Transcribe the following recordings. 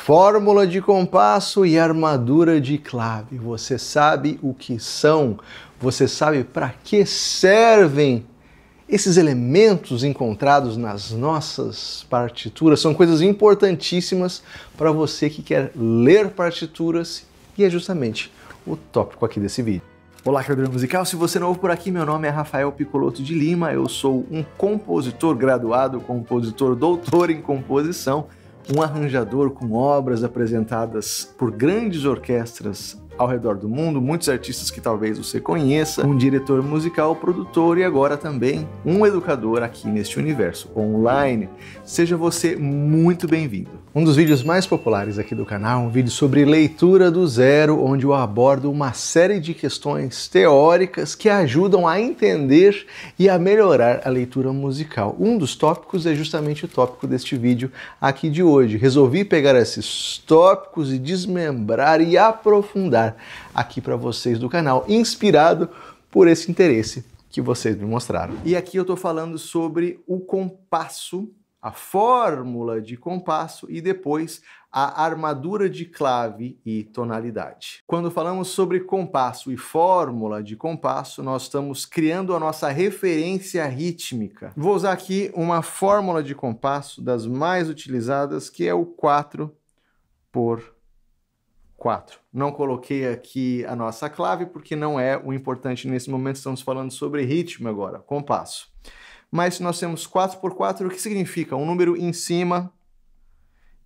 Fórmula de compasso e armadura de clave. Você sabe o que são? Você sabe para que servem esses elementos encontrados nas nossas partituras? São coisas importantíssimas para você que quer ler partituras e é justamente o tópico aqui desse vídeo. Olá, criador musical! Se você é novo por aqui, meu nome é Rafael Piccolotto de Lima, eu sou um compositor graduado, compositor doutor em composição, um arranjador com obras apresentadas por grandes orquestras ao redor do mundo, muitos artistas que talvez você conheça, um diretor musical, produtor e agora também um educador aqui neste universo online. Seja você muito bem-vindo. Um dos vídeos mais populares aqui do canal é um vídeo sobre leitura do zero, onde eu abordo uma série de questões teóricas que ajudam a entender e a melhorar a leitura musical. Um dos tópicos é justamente o tópico deste vídeo aqui de hoje. Resolvi pegar esses tópicos e desmembrar e aprofundar aqui para vocês do canal, inspirado por esse interesse que vocês me mostraram. E aqui eu estou falando sobre o compasso, a fórmula de compasso e depois a armadura de clave e tonalidade. Quando falamos sobre compasso e fórmula de compasso, nós estamos criando a nossa referência rítmica. Vou usar aqui uma fórmula de compasso das mais utilizadas, que é o 4 por 4. Não coloquei aqui a nossa clave porque não é o importante nesse momento, estamos falando sobre ritmo agora, compasso. Mas se nós temos 4 por 4, o que significa? Um número em cima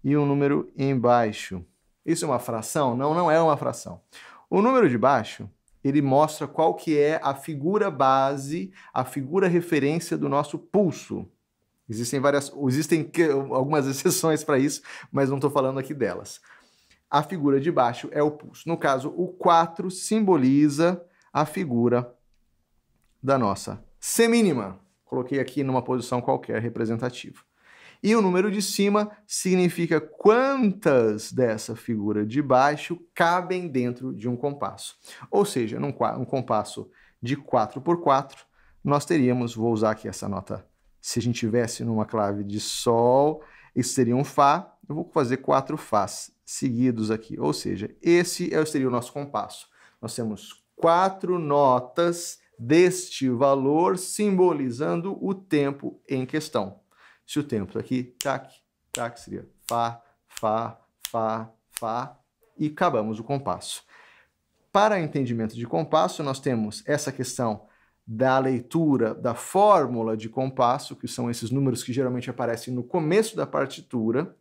e um número embaixo. Isso é uma fração? Não, não é uma fração. O número de baixo, ele mostra qual que é a figura base, a figura referência do nosso pulso. Existem algumas exceções para isso, mas não estou falando aqui delas. A figura de baixo é o pulso. No caso, o 4 simboliza a figura da nossa semínima. Coloquei aqui numa posição qualquer representativa. E o número de cima significa quantas dessa figura de baixo cabem dentro de um compasso. Ou seja, num compasso de 4 por 4, nós teríamos, vou usar aqui essa nota, se a gente tivesse numa clave de Sol, isso seria um Fá, eu vou fazer 4 Fás seguidos aqui, ou seja, esse seria o nosso compasso. Nós temos 4 notas deste valor simbolizando o tempo em questão. Se o tempo aqui, tac, tac, seria Fá, Fá, Fá, Fá, e acabamos o compasso. Para entendimento de compasso, nós temos essa questão da leitura da fórmula de compasso, que são esses números que geralmente aparecem no começo da partitura,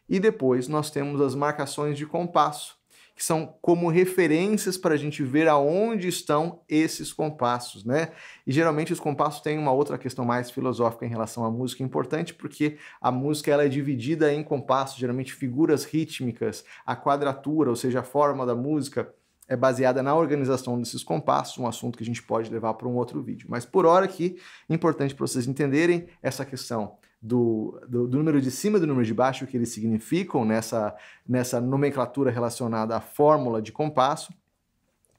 e depois nós temos as marcações de compasso, que são como referências para a gente ver aonde estão esses compassos, né? E geralmente os compassos têm uma outra questão mais filosófica em relação à música importante, porque a música ela é dividida em compassos, geralmente figuras rítmicas, a quadratura, ou seja, a forma da música, é baseada na organização desses compassos, um assunto que a gente pode levar para um outro vídeo. Mas por hora aqui, importante para vocês entenderem essa questão do número de cima e do número de baixo, o que eles significam nessa nomenclatura relacionada à fórmula de compasso,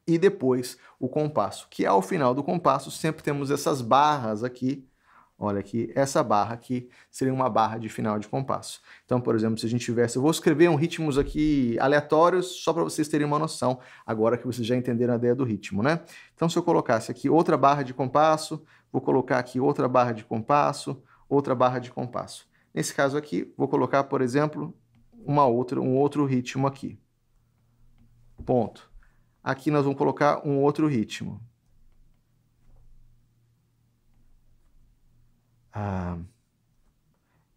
e depois o compasso, que ao final do compasso sempre temos essas barras aqui. Olha aqui, essa barra aqui seria uma barra de final de compasso. Então, por exemplo, se a gente tivesse... Eu vou escrever ritmos aqui aleatórios, só para vocês terem uma noção, agora que vocês já entenderam a ideia do ritmo, né? Então, se eu colocasse aqui outra barra de compasso, vou colocar aqui outra barra de compasso, outra barra de compasso. Nesse caso aqui, vou colocar, por exemplo, um outro ritmo aqui. Ponto. Aqui nós vamos colocar um outro ritmo.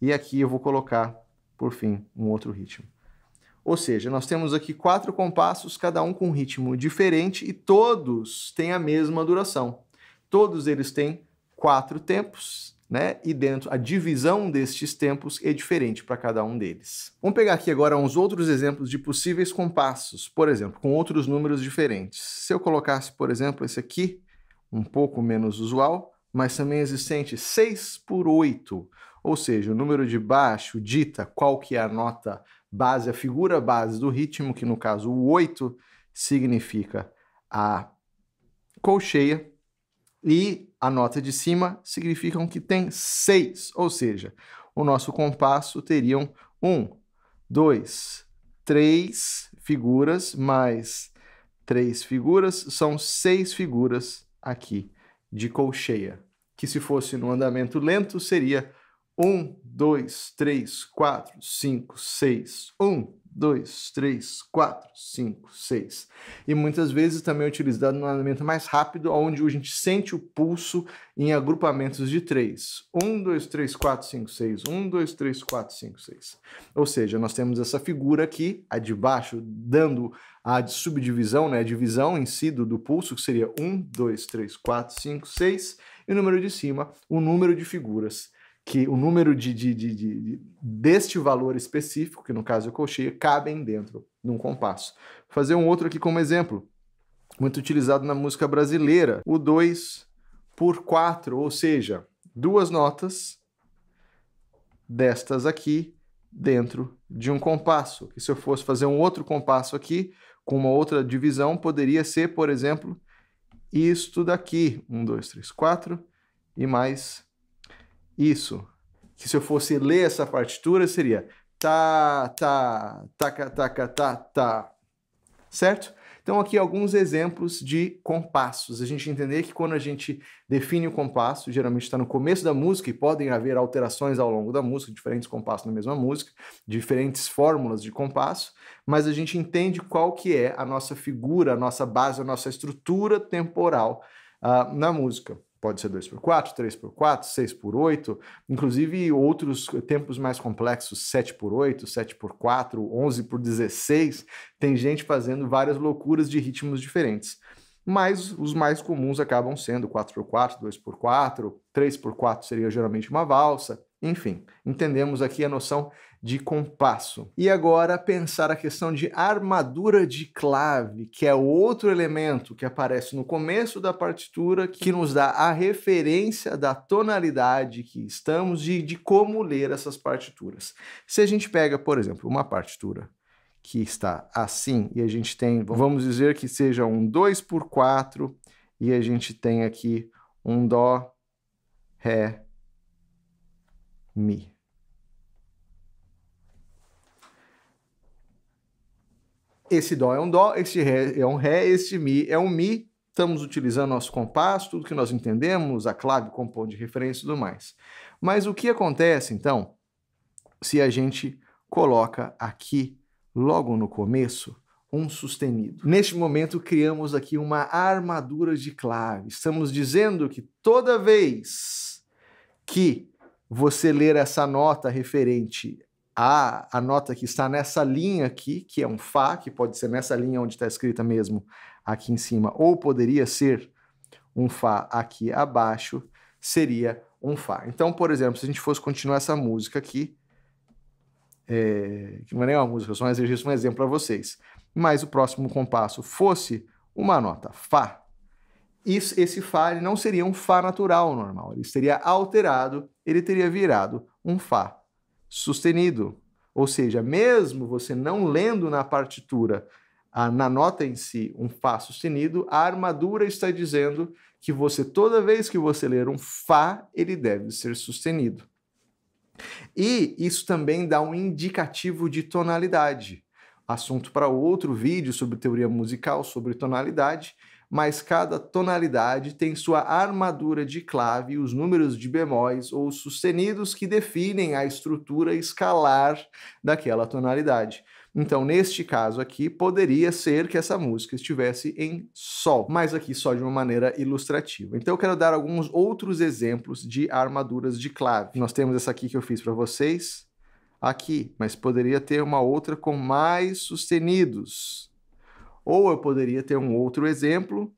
E aqui eu vou colocar, por fim, um outro ritmo. Ou seja, nós temos aqui 4 compassos, cada um com um ritmo diferente e todos têm a mesma duração. Todos eles têm 4 tempos, né? E dentro, a divisão destes tempos é diferente para cada um deles. Vamos pegar aqui agora uns outros exemplos de possíveis compassos, por exemplo, com outros números diferentes. Se eu colocasse, por exemplo, esse aqui, um pouco menos usual, mas também existente 6 por 8, ou seja, o número de baixo dita qual que é a nota base, a figura base do ritmo, que no caso o 8 significa a colcheia, e a nota de cima significam que tem 6, ou seja, o nosso compasso teriam 1, 2, 3 figuras mais 3 figuras, são 6 figuras aqui de colcheia, que se fosse no andamento lento seria 1, 2, 3, 4, 5, 6. 1, 2, 3, 4, 5, 6. E muitas vezes também é utilizado no andamento mais rápido, onde a gente sente o pulso em agrupamentos de 3. 1, 2, 3, 4, 5, 6. 1, 2, 3, 4, 5, 6. Ou seja, nós temos essa figura aqui, a de baixo, dando a subdivisão, né, a divisão em si do pulso, que seria 1, 2, 3, 4, 5, 6. E o número de cima, o número de figuras, que o número deste valor específico, que no caso é colcheia, cabem dentro de um compasso. Vou fazer um outro aqui como exemplo, muito utilizado na música brasileira, o 2 por 4, ou seja, 2 notas destas aqui dentro de um compasso. E se eu fosse fazer um outro compasso aqui, com uma outra divisão, poderia ser, por exemplo, isto daqui, 1, 2, 3, 4, e mais isso, que se eu fosse ler essa partitura seria tá, tá, taca, taca, tá, tá, certo? Então aqui alguns exemplos de compassos. A gente entender que quando a gente define o compasso, geralmente está no começo da música e podem haver alterações ao longo da música, diferentes compassos na mesma música, diferentes fórmulas de compasso, mas a gente entende qual que é a nossa figura, a nossa base, a nossa estrutura temporal na música. Pode ser 2 por 4, 3 por 4, 6 por 8, inclusive outros tempos mais complexos, 7 por 8, 7 por 4, 11 por 16. Tem gente fazendo várias loucuras de ritmos diferentes. Mas os mais comuns acabam sendo 4 por 4, 2 por 4, 3 por 4 seria geralmente uma valsa. Enfim, entendemos aqui a noção de compasso. E agora pensar a questão de armadura de clave, que é outro elemento que aparece no começo da partitura, que nos dá a referência da tonalidade que estamos de como ler essas partituras. Se a gente pega, por exemplo, uma partitura que está assim, e a gente tem, vamos dizer que seja um 2 por 4, e a gente tem aqui um Dó, Ré, Mi. Esse Dó é um Dó, esse Ré é um Ré, esse Mi é um Mi. Estamos utilizando nosso compasso, tudo que nós entendemos, a clave como ponto de referência e tudo mais. Mas o que acontece, então, se a gente coloca aqui, logo no começo, um sustenido? Neste momento, criamos aqui uma armadura de clave. Estamos dizendo que toda vez que você ler essa nota referente à nota que está nessa linha aqui, que é um Fá, que pode ser nessa linha onde está escrita mesmo aqui em cima, ou poderia ser um Fá aqui abaixo, seria um Fá. Então, por exemplo, se a gente fosse continuar essa música aqui, que não é nem uma música, só um exercício, um exemplo para vocês, mas o próximo compasso fosse uma nota Fá, esse Fá ele não seria um Fá natural normal, ele seria alterado, ele teria virado um Fá sustenido. Ou seja, mesmo você não lendo na partitura, na nota em si, um Fá sustenido, a armadura está dizendo que você, toda vez que você ler um Fá, ele deve ser sustenido. E isso também dá um indicativo de tonalidade. Assunto para outro vídeo sobre teoria musical, sobre tonalidade, mas cada tonalidade tem sua armadura de clave, os números de bemóis ou sustenidos que definem a estrutura escalar daquela tonalidade. Então, neste caso aqui, poderia ser que essa música estivesse em Sol, mas aqui só de uma maneira ilustrativa. Então, eu quero dar alguns outros exemplos de armaduras de clave. Nós temos essa aqui que eu fiz para vocês, aqui, mas poderia ter uma outra com mais sustenidos. Ou eu poderia ter um outro exemplo,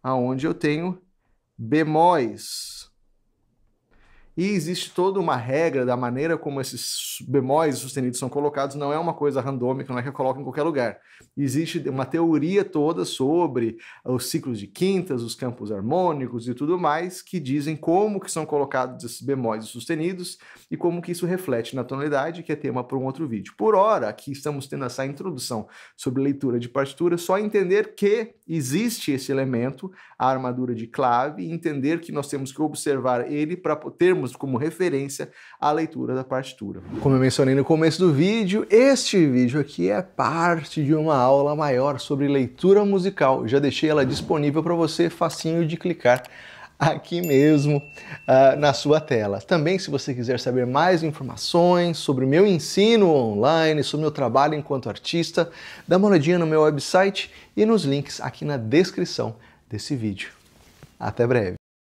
onde eu tenho bemóis. E existe toda uma regra da maneira como esses bemóis sustenidos são colocados, não é uma coisa randômica, não é que eu coloco em qualquer lugar. Existe uma teoria toda sobre os ciclos de quintas, os campos harmônicos e tudo mais, que dizem como que são colocados esses bemóis sustenidos e como que isso reflete na tonalidade, que é tema para um outro vídeo. Por hora, aqui estamos tendo essa introdução sobre leitura de partitura, só entender que existe esse elemento, a armadura de clave, e entender que nós temos que observar ele para termos temos como referência a leitura da partitura. Como eu mencionei no começo do vídeo, este vídeo aqui é parte de uma aula maior sobre leitura musical. Já deixei ela disponível para você, facinho de clicar aqui mesmo na sua tela. Também, se você quiser saber mais informações sobre o meu ensino online, sobre o meu trabalho enquanto artista, dá uma olhadinha no meu website e nos links aqui na descrição desse vídeo. Até breve!